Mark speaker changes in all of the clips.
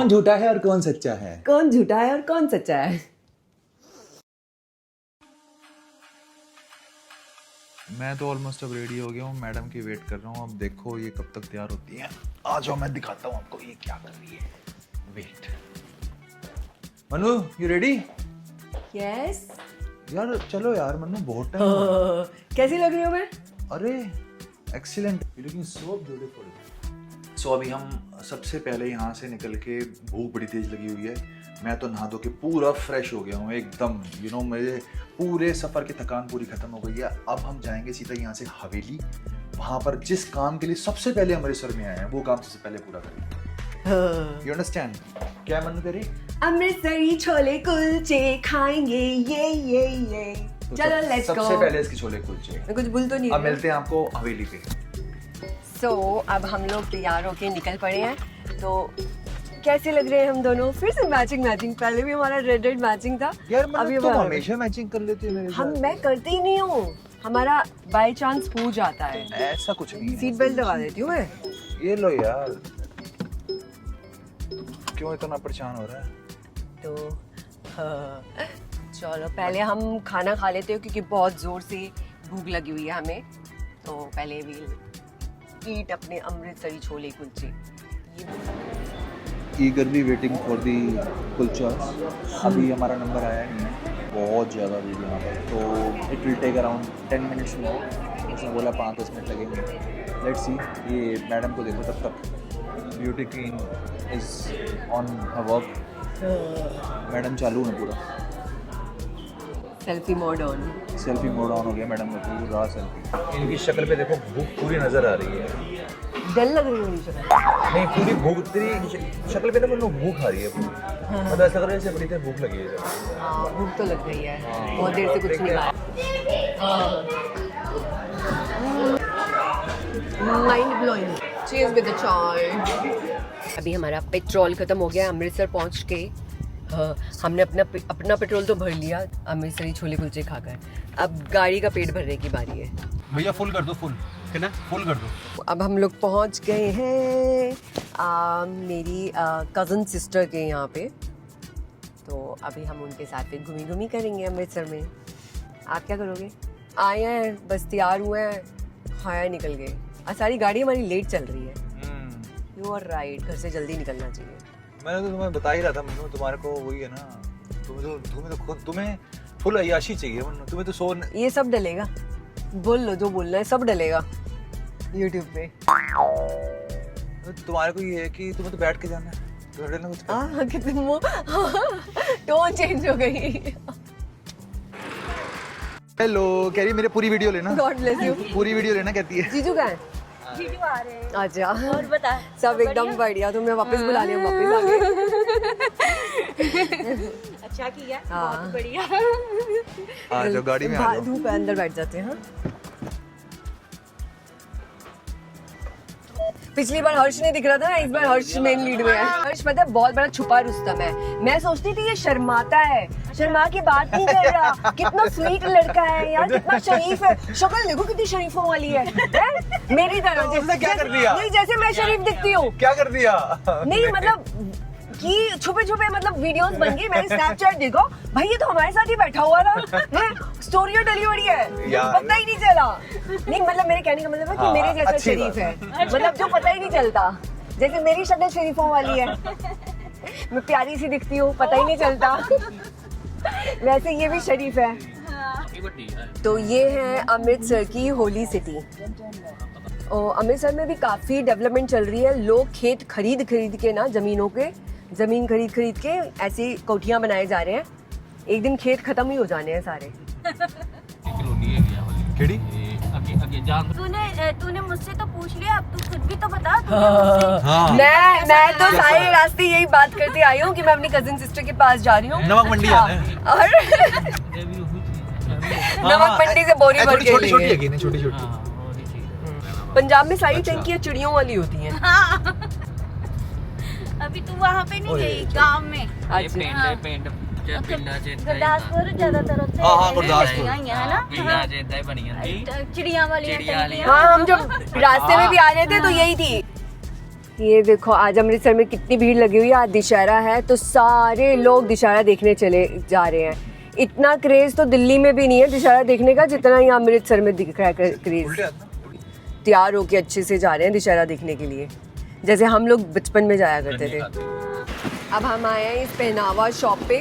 Speaker 1: कौन झूठा है और कौन सच्चा है?
Speaker 2: कौन झूठा है और कौन सच्चा है?
Speaker 1: मैं तो ऑलमोस्ट अब रेडी हो गया हूँ, मैडम की वेट कर रहा हूँ। अब देखो ये कब तक तैयार होती है। आ जाओ, मैं दिखाता हूँ आपको ये क्या कर रही है। Wait. Manu, you ready?
Speaker 2: Yes.
Speaker 1: यार चलो यार मनु, बहुत टाइम हो गया।
Speaker 2: कैसी लग रही हूँ मैं?
Speaker 1: अरे excellent, you looking so beautiful. So अभी हम सबसे पहले यहाँ से निकल के, भूख बड़ी तेज लगी हुई है। मैं तो नहा धो के पूरा फ्रेश हो गया हूँ एकदम। यू नो, मेरे पूरे सफ़र की थकान पूरी खत्म हो गई है। अब हम जाएंगे सीधा यहाँ से हवेली। वहाँ पर जिस काम के लिए सबसे पहले अमृतसर में आए हैं, वो काम सबसे पहले पूरा करेंगे। You understand? क्या मन करे?
Speaker 2: अमृतसरी छोले कुलचे खाएंगे, ये।
Speaker 1: तो
Speaker 2: चलो लेट्स गो।
Speaker 1: सबसे पहले इसकी छोले कुलचे।
Speaker 2: मैं कुछ भूल तो नहीं?
Speaker 1: अब मिलते हैं आपको हवेली पे।
Speaker 2: सो अब हम लोग तैयार होके निकल पड़े हैं। तो कैसे लग रहे हैं हम दोनों? फिर से मैचिंग। पहले भी हमारा रेड मैचिंग था।
Speaker 1: यार
Speaker 2: अभी
Speaker 1: तुम हमेशा मैचिंग कर लेती हो मेरे साथ।
Speaker 2: मैं करती ही नहीं हूँ, हमारा बाय चांस हो जाता है।
Speaker 1: ऐसा कुछ नहीं है।
Speaker 2: सीट बेल्ट दबा देती हूँ मैं।
Speaker 1: ये लो यार, क्यों इतना परेशान हो रहा है?
Speaker 2: तो चलो पहले हम खाना खा लेते हो, क्योंकि बहुत जोर से भूख लगी हुई है हमें। तो पहले भी ईट अपने Amritsari chole kulche.
Speaker 1: Eagerly waiting for the kulchas. अभी हमारा नंबर आया नहीं है, बहुत ज़्यादा भीड़ यहाँ पर। तो it will take around 10 minutes more. उसने बोला 5-10 मिनट लगेंगे। Let's see. ये मैडम को देखो, तब तक beauty queen is on her work. Madam चालू है पूरा।
Speaker 2: सेल्फी मोड ऑन
Speaker 1: हो गया मैडम का पूरा सेल्फी। इनकी शक्ल पे देखो, भूख पूरी नज़र आ रही है।
Speaker 2: डल लग रही है मेरी शक्ल।
Speaker 1: नहीं, पूरी भूख, तेरी शक्ल पे ना मतलब भूख आ रही है पूरी। मतलब ऐसा लग रहा है जैसे बड़ी देर भूख लगी है।
Speaker 2: हाँ, भूख तो लग रही है। बहुत देर से कुछ नहीं खाया। Mind blowing. Cheese with the चाय। अभी हमारा पेट्रोल खत्म हो गया। अमृतसर पहुंच के हमने अपना पेट्रोल तो भर लिया अमृतसरी छोले कुलचे खाकर। अब गाड़ी का पेट भरने की बारी है।
Speaker 1: भैया फुल कर दो, फुल कर दो।
Speaker 2: अब हम लोग पहुंच गए हैं मेरी कज़न सिस्टर के यहाँ पे। तो अभी हम उनके साथ पे घूमी करेंगे अमृतसर में। आप क्या करोगे? आए हैं, बस तैयार हुए हैं, खाया निकल गए। सारी गाड़ी हमारी लेट चल रही है। यू आर राइट, घर से जल्दी निकलना चाहिए।
Speaker 1: मैंने तो तुम्हें बता ही रहा था मनु, तुम्हारे को वही है ना, तुम्हें फुल अय्याशी चाहिए मनु। तुम्हें तो सो
Speaker 2: ये सब डलेगा, बोल लो जो बोलना है, सब डलेगा यूट्यूब पे।
Speaker 1: तुम्हारे को ये है कि तुम्हें तो बैठ के जाना है।
Speaker 2: कितनी टोन चेंज हो गई।
Speaker 1: हेलो, कह रही मेरे पूरी वीडियो लेना।
Speaker 2: God bless you.
Speaker 1: पूरी वीडियो लेना कहती है।
Speaker 2: जीजू कहाँ है?
Speaker 3: जीजू आ रहे हैं।
Speaker 2: अच्छा,
Speaker 3: और बता।
Speaker 2: सब एकदम बढ़िया। तुमने वापस बुला लिया, वापस आ गए।
Speaker 3: अच्छा किया,
Speaker 2: हाँ।
Speaker 3: बहुत बढ़िया।
Speaker 1: आ जाओ गाड़ी में, आ जाओ।
Speaker 2: धूप है, अंदर बैठ जाते हैं। हाँ, पिछली बार हर्ष नहीं दिख रहा था ना, इस बार हर्ष मेन लीड में है। हर्ष पता है बहुत बड़ा छुपा रुस्तम है। मैं सोचती थी ये शर्माता है, शर्मा के बात नहीं कर रहा। कितना स्वीट लड़का है यार, कितना शरीफ है। शक्ल देखो कितनी शरीफों वाली है? मेरी तरह।
Speaker 1: उसने क्या कर दिया?
Speaker 2: नहीं, जैसे मैं शरीफ दिखती हूँ।
Speaker 1: क्या कर दिया?
Speaker 2: नहीं मतलब कि छुपे मतलब वीडियोस बन गई। मैंने स्नैपचैट देखो, भाई ये तो हमारे साथ ही बैठा हुआ था। स्टोरी डली बड़ी है, पता ही नहीं चला। नहीं मतलब मेरे कहने का मतलब है कि मेरे जैसा शरीफ है, मतलब जो पता ही नहीं चलता। जैसे मेरी शक्ल शरीफों वाली है, मैं प्यारी सी दिखती हूँ, पता ही नहीं चलता। वैसे ये भी शरीफ है। तो ये है अमृतसर की होली सिटी। और अमृतसर में भी काफ़ी डेवलपमेंट चल रही है। लोग खेत खरीद के ना, ज़मीन खरीद के ऐसी कोठियाँ बनाए जा रहे हैं। एक दिन खेत खत्म ही हो जाने हैं सारे।
Speaker 3: तूने मुझसे तो पूछ लिया, अब तू खुद भी तो बता। हाँ।
Speaker 2: मैं तो सारे रास्ते यही बात करते आई हूँ कि मैं अपनी कजिन सिस्टर के पास जा रही हूँ।
Speaker 1: नमक मंडी जाना है।
Speaker 2: और नमक मंडी से बोरी भर के
Speaker 1: छोटी।
Speaker 2: पंजाब में सारी टंकियाँ चिड़ियों वाली होती हैं।
Speaker 3: अभी तू वहाँ पे नहीं गई, गांव में। गुरदासपुर ज्यादातर होते हैं।
Speaker 1: गुरदासपुर
Speaker 3: है ना, चिड़िया वाली।
Speaker 2: हाँ, हम जब रास्ते में भी आ रहे थे तो यही थी। ये देखो आज अमृतसर में कितनी भीड़ लगी हुई है। आज दशहरा है तो सारे लोग दशहरा देखने चले जा रहे हैं। इतना क्रेज तो दिल्ली में भी नहीं है दशहरा देखने का जितना यहाँ अमृतसर में दिख रहा है क्रेज। तैयार होके अच्छे से जा रहे हैं दशहरा देखने के लिए, जैसे हम लोग बचपन में जाया करते थे। अब हम आए हैं इस पहनावा शॉप पे,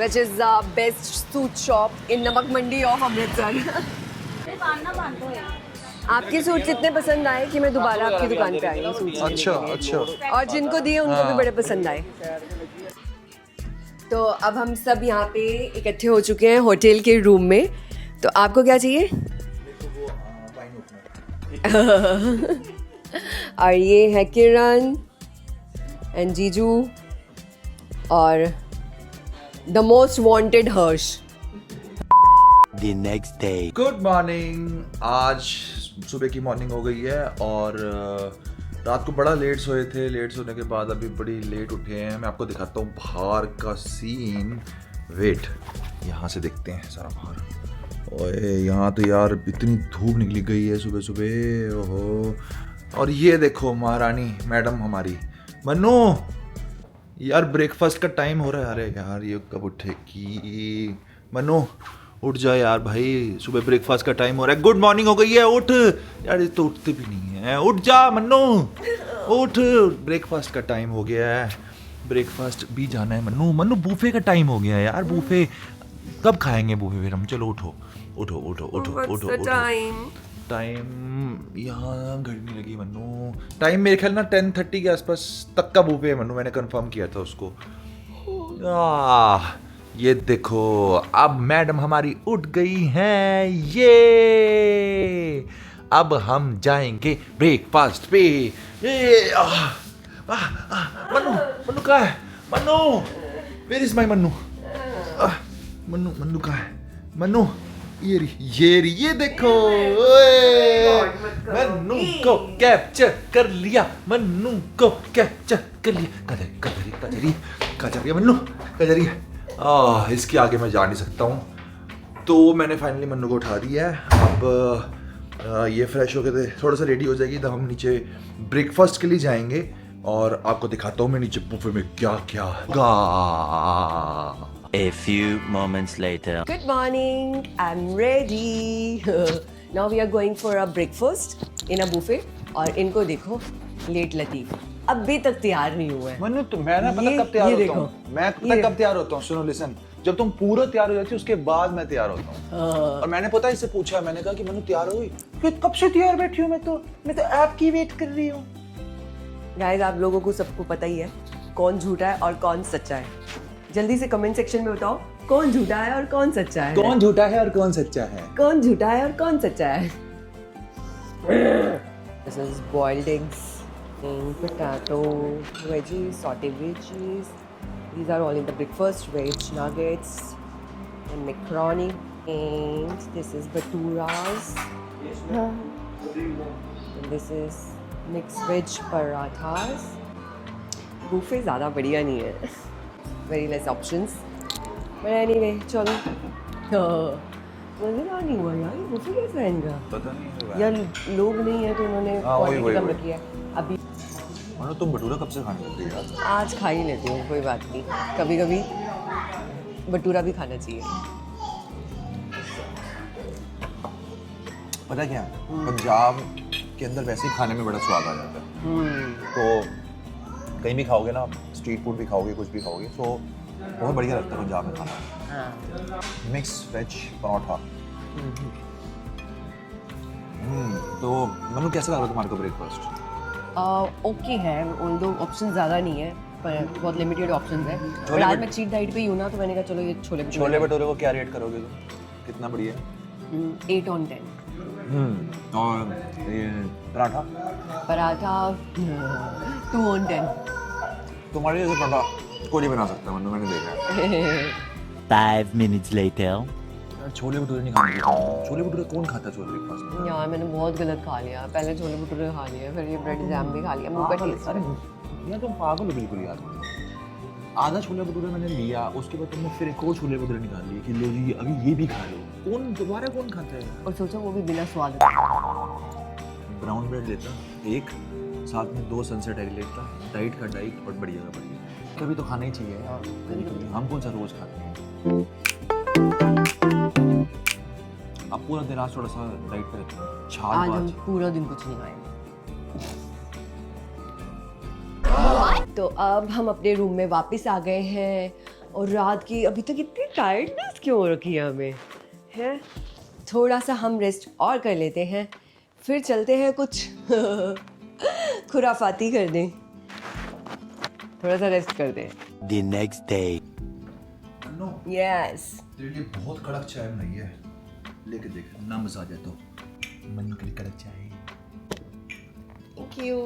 Speaker 2: which is the best suit shop in नमक मंडी ऑफ अमृतसर।
Speaker 3: दुकान ना बंद हो
Speaker 2: आपके सूट इतने पसंद आए कि मैं दोबारा आपकी दुकान पे आई हूँ सूट लेने
Speaker 1: अच्छा
Speaker 2: के लिए।
Speaker 1: अच्छा।
Speaker 2: और जिनको दिए उनको भी बड़े पसंद आए। तो अब हम सब यहाँ पे इकट्ठे हो चुके हैं होटल के रूम में। तो आपको क्या चाहिए? और ये है किरण एंड जीजू और the most wanted Harsh.
Speaker 4: The next day.
Speaker 1: Good morning. आज सुबह की मॉर्निंग हो गई है और रात को बड़ा लेट सोए थे। लेट सोने के बाद अभी बड़ी लेट उठे हैं। मैं आपको दिखाता हूँ बाहर का सीन। वेट, यहाँ से देखते हैं सारा बाहर। ओए यहाँ तो यार इतनी धूप निकली गई है सुबह सुबह। ओहो। और ये देखो महारानी मैडम हमारी मन्नू, यार ब्रेकफास्ट का टाइम हो रहा है। अरे यार ये कब उठेगी? मन्नू उठ जा यार भाई, सुबह ब्रेकफास्ट का टाइम हो रहा है। गुड मॉर्निंग हो गई है, उठ यार। ये तो उठते भी नहीं है। उठ जा मन्नू, उठ, ब्रेकफास्ट का टाइम हो गया है। ब्रेकफास्ट भी जाना है मन्नू। मन्नू बूफे का टाइम हो गया है यार। बूफे कब खाएंगे बूफे फिर हम? चलो उठो उठो उठो उठो उठो उठो। टाइम यहाँ घड़ने लगी मन्नू। टाइम मेरे ख्याल ना 10:30 के आसपास तक का बूफे है मन्नू। मैंने कंफर्म किया था उसको। ये देखो अब मैडम हमारी उठ गई हैं। ये अब हम जाएंगे ब्रेकफास्ट पे। मन्नू मन्नू कहाँ है? Mannu, where is my Mannu? Mannu Mannu कहाँ है? मन्नू ये रही, ये देखो। मन्नू को कैप्चर कर लिया। मन्नू को कैप्चर कर लिया। कहाँ जा रही है मन्नू? कहाँ जा रही है? इसके आगे मैं जा नहीं सकता हूँ। तो मैंने फाइनली मन्नू को उठा दिया है। अब ये फ्रेश होकर थोड़ा सा रेडी हो जाएगी तब हम नीचे ब्रेकफास्ट के लिए जाएंगे और आपको दिखाता हूँ मैं नीचे बुफे में क्या क्या होगा।
Speaker 4: A few moments later.
Speaker 2: Good morning, I'm ready. Now we are going for a breakfast in a buffet. और इनको देखो, लेट लतीफ अभी तक तैयार नहीं हुआ है।
Speaker 1: मन्नू तो मैं ना पता कब तैयार होता हूँ? मैं पता कब तैयार होता हूँ? सुनो लिसन, जब तुम पूरा तैयार हो जाती हो उसके बाद मैं तैयार होता हूँ। और मैंने पता इससे पूछा, मैंने कहा कि मन्नू तैयार हो गई? कि कब से तैयार बैठी हूँ मैं तो आपकी वेट कर रही हूँ।
Speaker 2: गाइस आप लोगों को सबको पता ही है कौन झूठा है और कौन सच्चा है। जल्दी से कमेंट सेक्शन में बताओ कौन झूठा है और कौन सच्चा है।
Speaker 1: कौन झूठा है और कौन सच्चा है?
Speaker 2: कौन झूठा है और कौन सच्चा है। This is boiled eggs and potato, veggies, sauteed veggies. These are all in the breakfast. Veg nuggets and macaroni. And this is baturas. And this is mixed veg parathas. Buffet ज़्यादा बढ़िया नहीं है. Very less options. But anyway, चलो. मज़ेदार नहीं हुआ यार, buffet कैसा है इनका?
Speaker 1: पता नहीं
Speaker 2: यार लोग नहीं है तो उन्होंने क्वांटिटी कम रखी है। अभी
Speaker 1: मन्नू तुम भटूरा कब से खाने लग गई यार?
Speaker 2: आज खा ही लेती हूँ, कोई बात नहीं। कभी कभी भटूरा भी खाना चाहिए।
Speaker 1: पता क्या, पंजाब के अंदर वैसे ही खाने में बड़ा स्वाद आ जाता है। तो कहीं भी खाओगे ना, स्ट्रीट फूड भी खाओगे, कुछ भी खाओगे, तो बहुत बढ़िया लगता है पंजाब में खाना। Mix veg paratha. तो मन्नू कैसा लगा तुम्हारे को ब्रेकफास्ट?
Speaker 2: ओके है, उन दो ऑप्शन ज़्यादा नहीं है पर बहुत लिमिटेड ऑप्शन है। और आज मैं चीट डाइट पे ही हूँ ना, तो मैंने कहा चलो ये छोले
Speaker 1: भटूरे को क्या रेट करोगे तुम? कितना बढ़िया?
Speaker 2: 8 on 10।
Speaker 1: और ये
Speaker 2: पराठा 2 on 10।
Speaker 1: तुम्हारे जैसे पराठा कोई नहीं बना सकता मन्नू, मैंने देखा है।
Speaker 4: 5 minutes later.
Speaker 1: छोले भटूरे नहीं खाने। छोले भटूरे कौन खाता है छोले ब्रेकफास्ट में?
Speaker 2: यार मैंने बहुत गलत खा लिया। पहले छोले भटूरे खा लिए, फिर ये ब्रेड जैम भी खा लिया। मुंह का टेस्ट
Speaker 1: यार तुम पागल हो बिल्कुल यार। आधा छोले भटूरे मैंने लिया, उसके बाद तुमने फिर एक और छोले भटूरे निकाल लिए कि लो जी अभी ये भी खा लो। कौन दोबारा खाता है?
Speaker 2: और सोचो वो भी बिना स्वाद।
Speaker 1: ब्राउन ब्रेड लेता एक, साथ में 2 सनसेट एग लेता, डाइट का डाइट, बहुत बढ़िया का बढ़िया। कभी तो खाना ही चाहिए यार, कभी हम कौन सा रोज खाते हैं। अब पूरा दिन आज थोड़ा सा डाइट पे रहते हैं,
Speaker 2: आज हम
Speaker 1: छाछ
Speaker 2: पूरा दिन कुछ नहीं खाएंगे। तो अब हम अपने रूम में वापस आ गए हैं और रात की अभी तक इतनी टायर्डनेस क्यों हो रखी है हमें, है? थोड़ा सा हम रेस्ट और कर लेते हैं, फिर चलते हैं कुछ खुराफाती कर दें, थोड़ा सा रेस्ट कर दें।
Speaker 4: The next day.
Speaker 1: No
Speaker 2: yes
Speaker 1: तेरे लिए बहुत कड़क चाय बनाई है, लेके देख ना मजा आ जाए तो। मन्नू के लिए कड़क चाय।
Speaker 2: Thank you.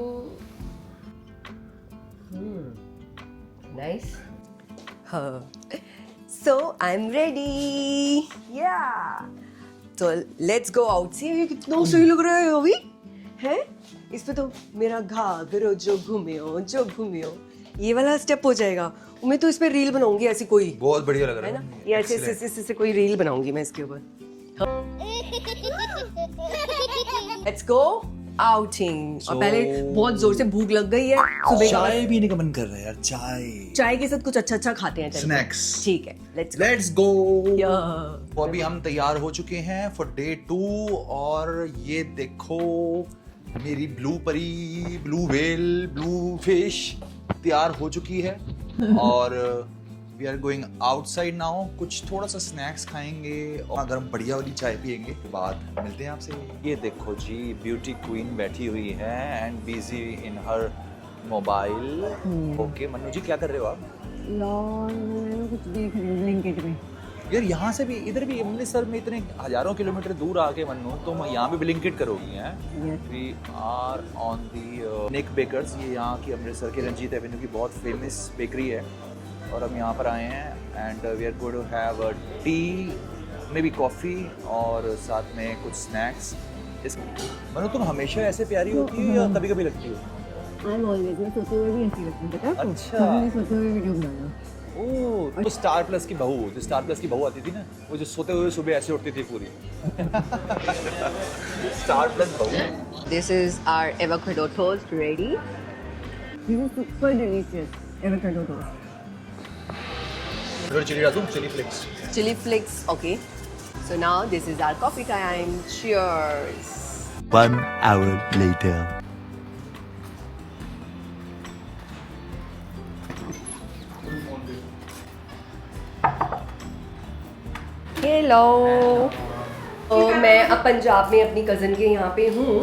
Speaker 2: Nice. So I am ready. या तो लेट्स गो आउट। सी ये कितना सही लग रहा है अभी, है? इस पे तो मेरा घाघरो जो घूमियो ये वाला स्टेप हो जाएगा। मैं तो इस पे रील बनाऊंगी ऐसी कोई,
Speaker 1: बहुत बढ़िया लग
Speaker 2: है
Speaker 1: रहा
Speaker 2: ना?
Speaker 1: है
Speaker 2: ये ऐसे कोई रील बनाऊंगी मैं इसके ऊपर। Let's go outing. और पहले बहुत जोर से भूख लग गई है सुबह का।
Speaker 1: चाय पीने का मन कर रहा है यार,
Speaker 2: चाय के साथ कुछ अच्छा खाते हैं। चलो।
Speaker 1: स्नैक्स।
Speaker 2: ठीक है,
Speaker 1: लेट्स गो।
Speaker 2: Yeah.
Speaker 1: तो अभी हम तैयार हो चुके हैं फॉर डे 2 और ये देखो मेरी ब्लू परी, ब्लू व्हेल, ब्लू फिश तैयार हो चुकी है और we are going outside now. कुछ थोड़ा सा स्नैक्स खाएंगे और गर्म बढ़िया वाली चाय पियेंगे, के बाद मिलते हैं आपसे। ये देखो जी ब्यूटी क्वीन बैठी हुई है and busy in her mobile. Okay Mannu ji क्या कर रहे हो आप?
Speaker 2: कुछ देख रही हूँ ब्लिंकिट में।
Speaker 1: यार यहाँ से भी इधर भी अमृतसर में इतने हजारों किलोमीटर दूर आके मन्नू तुम यहाँ भी ब्लिंकिट करोगी हैं। We are on the Nik Bakers. ये यहाँ की अमृतसर के रंजीत एवेन्यू की बहुत फेमस बेकरी है और हम यहाँ पर आए हैं and we are going to have tea, maybe coffee और साथ में कुछ स्नैक्स। इस मनु तुम हमेशा ऐसे प्यारी होती हो या कभी कभी लगती हो?
Speaker 2: I'm always मैं सोते हुए भी ऐसी लगती हूँ, पता है?
Speaker 1: अच्छा।
Speaker 2: कभी सोते हुए वीडियो बनाना।
Speaker 1: ओह तो स्टार प्लस की बहू, जो स्टार प्लस की बहू आती थी ना, वो जो सोते हुए सुबह ऐसे उठती थी पूरी। स्टार प्लस बहू।
Speaker 2: This is our avocado toast ready. This is super delicious avocado toast.
Speaker 1: फिर चिली डाल दूँ, chili flakes.
Speaker 2: Chili flakes, okay. So now this is our coffee time. Cheers.
Speaker 4: 1 hour later.
Speaker 2: Hello. तो मैं अब पंजाब में अपनी cousin के यहाँ पे हूँ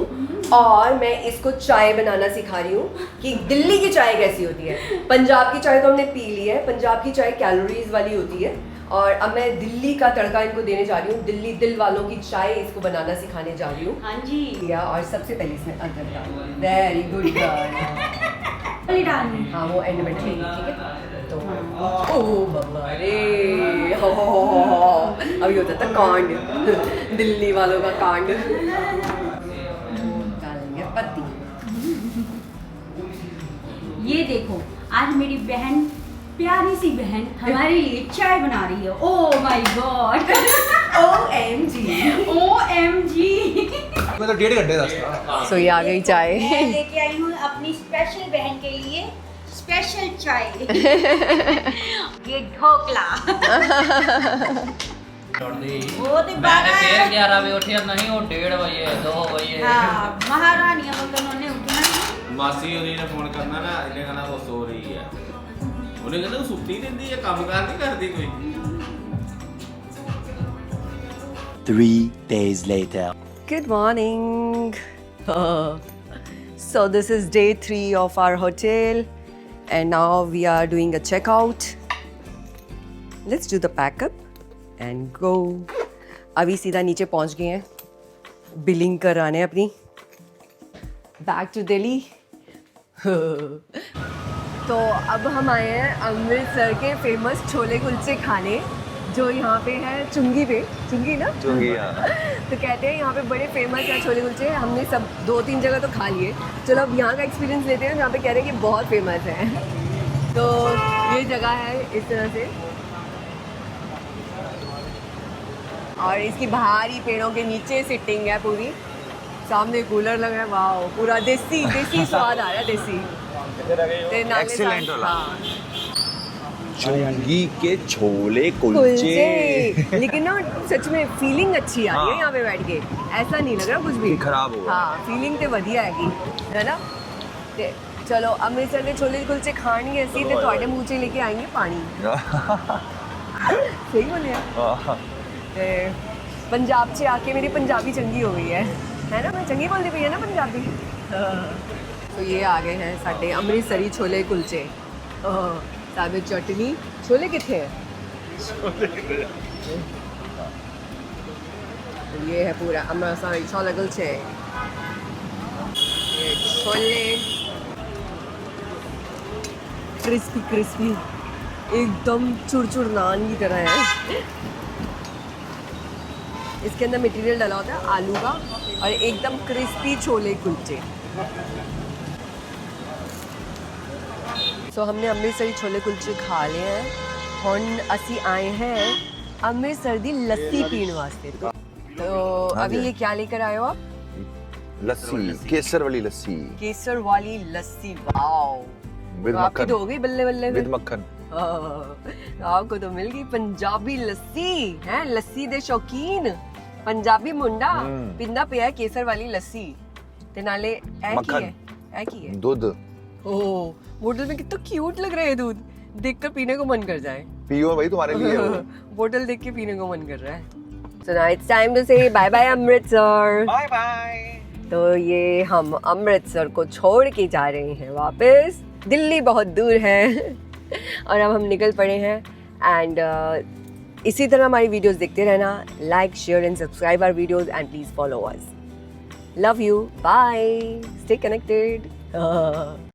Speaker 2: और मैं इसको चाय बनाना सिखा रही हूँ कि दिल्ली की चाय कैसी होती है। पंजाब की चाय तो हमने पी ली है, पंजाब की चाय कैलोरीज वाली होती है और अब मैं दिल्ली का तड़का इनको देने जा रही हूँ। दिल्ली दिल वालों की चाय इसको बनाना सिखाने जा रही हूँ।
Speaker 3: हाँ जी।
Speaker 2: या और सबसे पहले इसमें अदरक डालना। Very good girl.
Speaker 3: डालनी।
Speaker 2: हाँ वो एंड में ठीक है। तो ओह बाबा रे, हो अभी होता था कांड, दिल्ली वालों का कांड। डालेंगे पत्ती।
Speaker 3: ये देखो आज मेरी बहन, प्यारी सी बहन हमारे लिए चाय बना रही है। Oh my God.
Speaker 2: OMG।
Speaker 3: OMG।
Speaker 1: मैं तो 1.5 घंटे रास्ता।
Speaker 2: सो ये आ गई चाय।
Speaker 3: मैं लेके आई हूँ अपनी स्पेशल बहन के लिए स्पेशल चाय। ये ढोकला। वो तो
Speaker 5: मैंने फिर 11 बजे उठिया नहीं, वो 1:30 बजे 2 बजे।
Speaker 3: हाँ महारानियां मतलब उन्होंने उठना ही।
Speaker 6: ਮਾਸੀ ਉਹਦੀ ਨੇ ਫੋਨ ਕਰਨਾ ਨਾ, ਇਹਨੇ ਕਹਣਾ ਉਹ ਸੋ ਰਹੀ ਹੈ। ਉਹਨੇ ਕਹਿੰਦਾ ਉਹ ਸੁੱਤੀ ਰਹਿੰਦੀ ਹੈ, ਕੰਮ ਕਾਰ ਨਹੀਂ ਕਰਦੀ ਕੋਈ।
Speaker 4: 3 days later.
Speaker 2: Good morning. So this is day 3 of our hotel and now we are doing a checkout. Let's do the pack up and go. अभी सीधा नीचे पहुंच गए हैं बिलिंग कराने अपनी। Back to Delhi. तो अब हम आए हैं अमृतसर के फेमस छोले कुलचे खाने, जो यहाँ पे है चुंगी पे। चुंगी ना?
Speaker 1: चुंगी, हाँ।
Speaker 2: तो कहते हैं यहाँ पे बड़े फेमस है छोले कुलचे। हमने सब 2-3 जगह तो खा लिए। चलो अब यहाँ का एक्सपीरियंस लेते हैं जहाँ पे कह रहे हैं कि बहुत फेमस है। तो ये जगह है इस तरह से और इसकी बाहर ही पेड़ों के नीचे सिटिंग है पूरी। सामने कूलर लगा है, वाओ पूरा देसी देसी स्वाद आ रहा है, देसी ते नाले
Speaker 1: Excellent
Speaker 2: साथ-
Speaker 1: वाला।
Speaker 2: हाँ
Speaker 1: चुंगी के छोले
Speaker 2: कुलचे। लेकिन ना सच में फीलिंग अच्छी आ रही है
Speaker 1: हाँ।
Speaker 2: यहाँ पे बैठ के, ऐसा नहीं लग रहा कुछ भी
Speaker 1: खराब होगा।
Speaker 2: हाँ फीलिंग तो वधिया हैगी है ना। ते चलो अमृतसर के छोले कुलचे खाने ਅਸੀਂ ਤੇ ਤੁਹਾਡੇ ਮੂੰਹ 'ਚ ਲੈ ਕੇ ਆएंगे पानी। सही बोले यार। ते पंजाब 'ਚ आके मेरी पंजाबी चंगी हो गई है ना, मैं चंगी बोलती पई है ना पंजाबी। तो ये आ गए हैं साडे अमृतसरी छोले कुलचे, साथ में चटनी। छोले कितने हैं? ये है पूरा अमृतसरी छोले कुलचे, ये छोले क्रिस्पी क्रिस्पी एकदम चुरचुर नान की तरह है। इसके अंदर मटेरियल डाला होता है आलू का, और एकदम क्रिस्पी छोले कुलचे। सो हमने अमृतसरी छोले कुलचे खा लिए हैं, ਹੁਣ ਅਸੀਂ आए हैं अमृतसर दी लस्सी पीने वास्ते। तो अभी ये क्या लेकर आए हो आप?
Speaker 1: लस्सी, केसर वाली लस्सी
Speaker 2: केसर वाली लस्सी, वाओ।
Speaker 1: विद
Speaker 2: तो आपकी
Speaker 1: मक्खन,
Speaker 2: तो हो गई बल्ले बल्ले
Speaker 1: विद
Speaker 2: फिर।
Speaker 1: मक्खन।
Speaker 2: आपको तो मिल गई पंजाबी लस्सी है, लस्सी दे शौकीन पंजाबी मुंडा पिंदा पिया है केसर वाली लस्सी ते नाले ऐ की
Speaker 1: मक्खन।
Speaker 2: है, ऐ की है।
Speaker 1: दूध
Speaker 2: ओह बोतल में कितना क्यूट लग रहा है दूध, देखकर पीने को मन कर जाए।
Speaker 1: पियो भाई, तुम्हारे लिए है वो।
Speaker 2: बोतल देख के पीने को मन कर रहा है। So now it's time to say bye bye Amritsar.
Speaker 6: Bye bye.
Speaker 2: तो ये हम अमृतसर को छोड़ के जा रहे हैं वापस, दिल्ली बहुत दूर है और अब हम निकल पड़े हैं। एंड इसी तरह हमारी वीडियोस देखते रहना, like share and subscribe our videos and please follow us. Love you, bye, stay connected.